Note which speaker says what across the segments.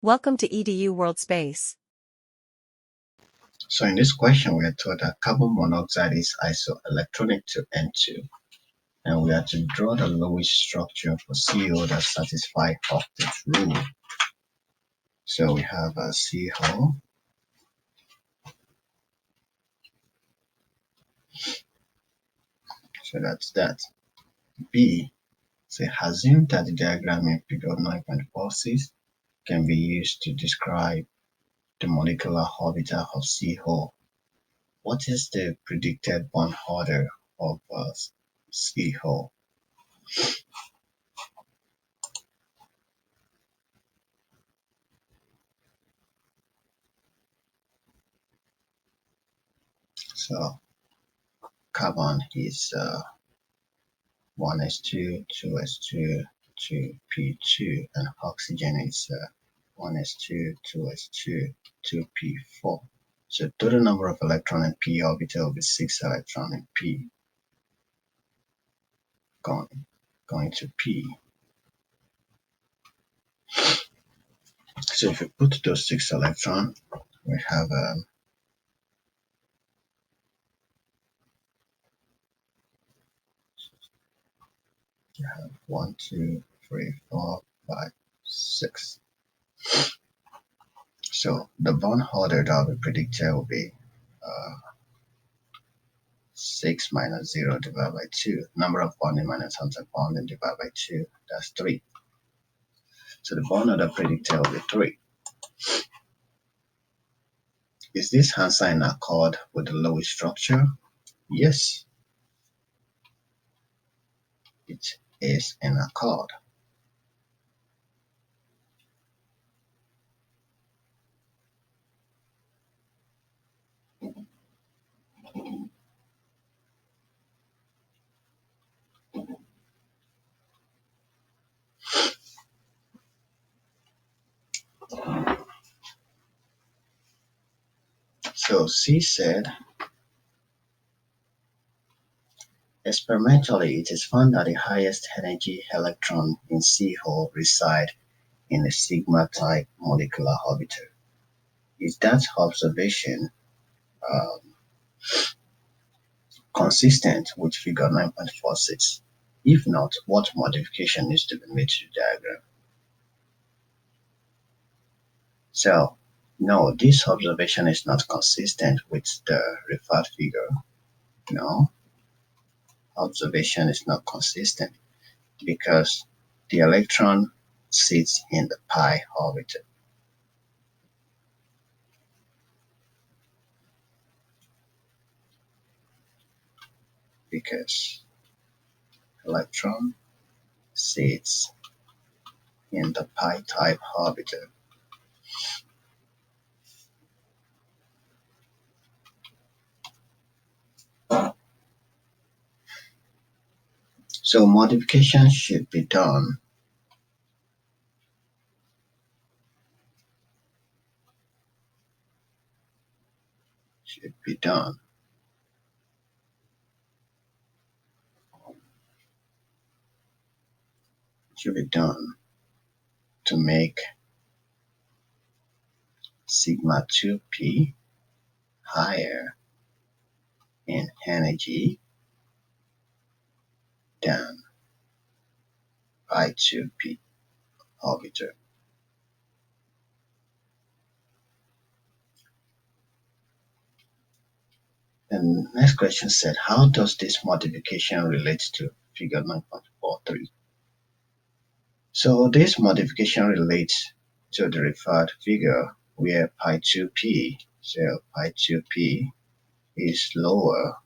Speaker 1: Welcome to EDU World Space.
Speaker 2: So in this question, we are told that carbon monoxide is isoelectronic to N2, and we are to draw the Lewis structure for CO that satisfies octet rule. So we have a CO, so that's that. B, so assume that the diagram in figure 9.46 can be used to describe the molecular orbital of CO. What is the predicted bond order of CO? So carbon is 1s2, 2s2, 2p2, and oxygen is 1s2, 2s2, 2p4. So total number of electron in p orbital will be 6 electron in p going to p. So if we put those 6 electron, we have you have 1, 2, 3, 4, 5, 6. So the bond order that will be predicted will be 6 minus 0 divided by 2. Number of bonding minus bonding divided by 2. That's 3. So the bond order predicted will be 3. Is this answer in accord with the Lewis structure? Yes, it is in accord. So C said, experimentally, it is found that the highest energy electron in CO reside in a sigma-type molecular orbiter. Is that observation consistent with figure 9.46? If not, what modification needs to be made to the diagram? So, no, this observation is not consistent with the referred figure. No, observation is not consistent because the electron sits in the pi orbital. Because electron sits in the pi type orbital. So modification should be done to make sigma 2p higher in energy than pi 2p orbital. And next question said, how does this modification relate to figure 9.43? So this modification relates to the referred figure where pi 2p, so pi 2p is lower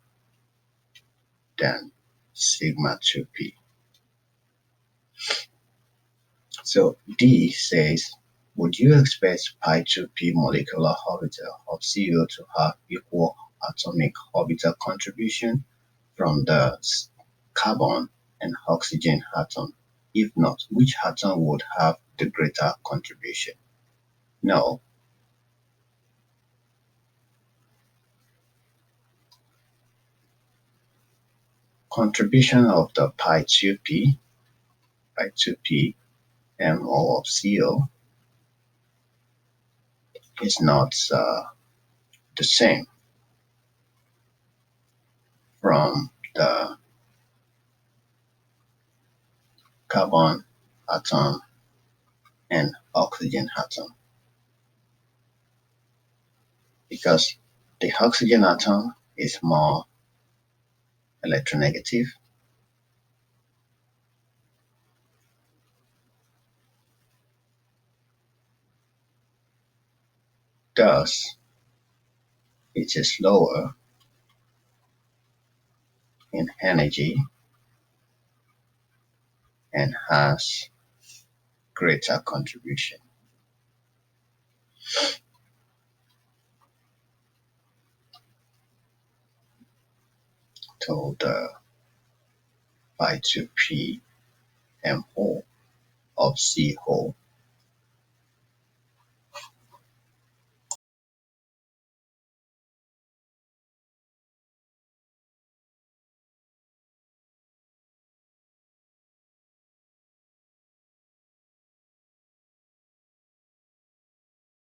Speaker 2: than sigma 2p. So D says, would you expect pi 2p molecular orbital of CO to have equal atomic orbital contribution from the carbon and oxygen atom? If not, which atom would have the greater contribution? No. Contribution of the pi 2p MO of CO is not the same from the carbon atom and oxygen atom, because the oxygen atom is more electronegative, thus it is lower in energy and has greater contribution to the Phi2P MO of CO